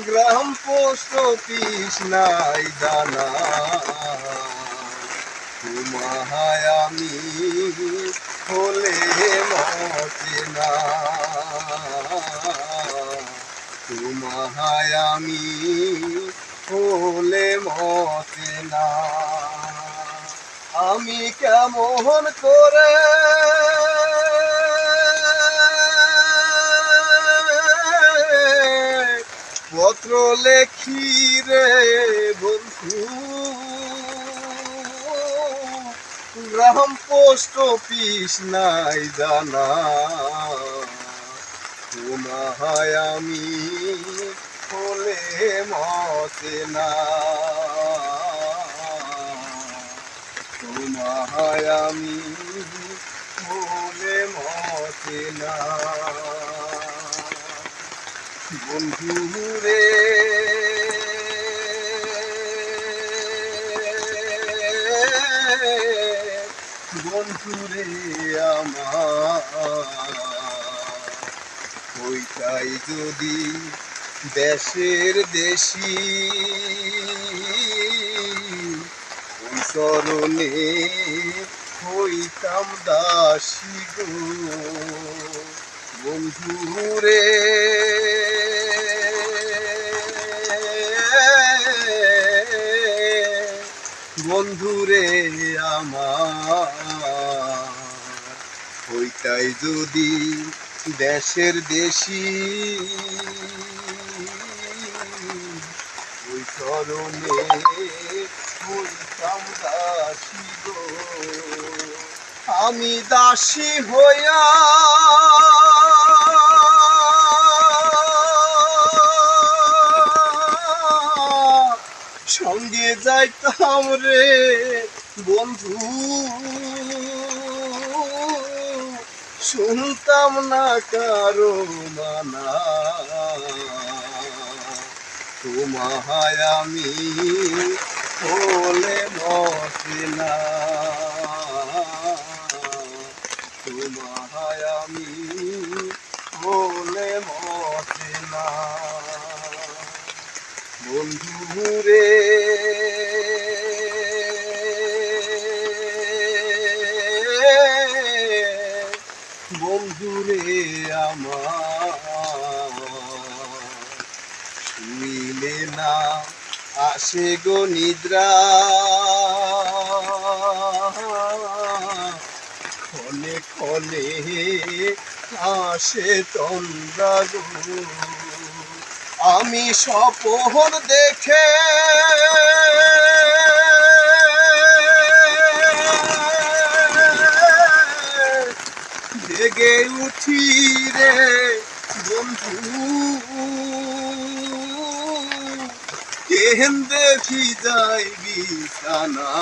গ্রাম post office নাই জানা, তোমায় আমি হলে মতে না, তোমায় আমি হলে মতে না। আমি কেমন করে পত্র লেখি রে বন্ধু, গ্রাম পোস্ট অফিস নাই জানা, তোমায় আমি হলে মতে না, তোমায় আমি হলে মতে না। বন্ধুরে বন্ধুরে আমার হইতাই যদি দেশের দেশি, ওই চরণে হইতাম দাসী গো। বন্ধুরে বন্ধুরে আমার হইতাই যদি দেশের দেশি, ওই চরণে হইতাম দাসী গো। আমি দাসী হইয়া সঙ্গে যাইতাম রে বন্ধু, শুনতাম না কারো মানা, তোমায় আমি হলে মতে না, তোমায় আমি হলে মতে না। বন্ধুরে বন্ধুরে আমার শুইলে না আসে গো নিদ্রা, ক্ষণে ক্ষণে আসে তন্দ্রা গো। আমি স্বপন দেখে জেগে উঠি রে বন্ধু, কেন দেখি যাই বিছানা,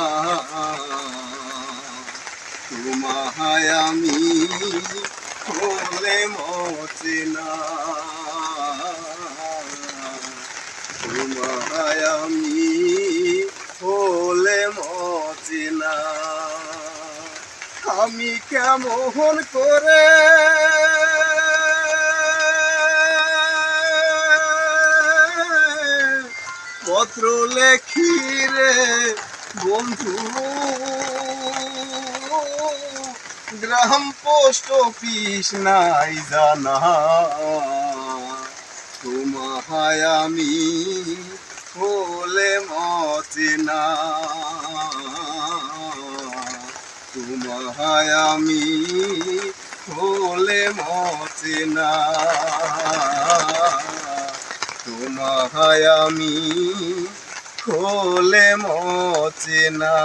তোমায় আমি হলে মতে না, তোমায় আমি হলে মতে না। আমি কেমন করে পত্র লেখি রে বন্ধু, গ্রাম পোস্ট অফিস নাই জানা, তোমায় আমি হলে মতে না, তোমায় আমি হলে মতে না, তোমায় আমি হলে মতে না।